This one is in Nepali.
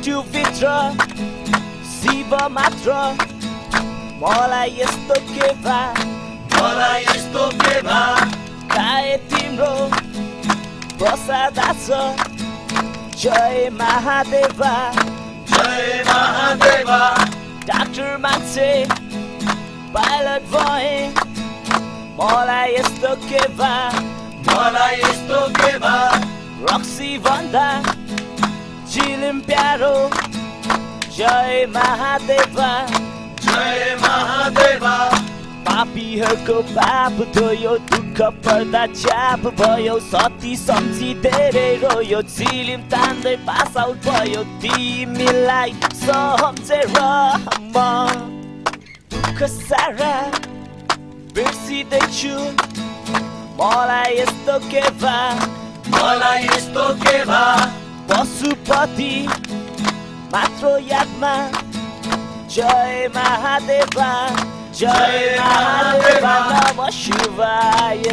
मृत्युभित्र शिव मात्र मलाई यस्तो के भा खाए तिम्रो प्रसाद छ जय महादेवा डाक्टर मान्छे पाइलट भए मलाई यस्तो के भा रक्सी भन्दा चिलिम प्यारो जय महादेवा पापीहरूको पाप धोयो दुःख पर्दा छ्याप भयो सती सम्झी धेरै रोयो चिलिम तान्दै पास आउट भयो तिमीलाई सम्झेर म दुःख सारा बिर्सिँदैछु मलाई यस्तो के भा पशुपति मात्र यादमा जय महादेवा नमः शिवाय।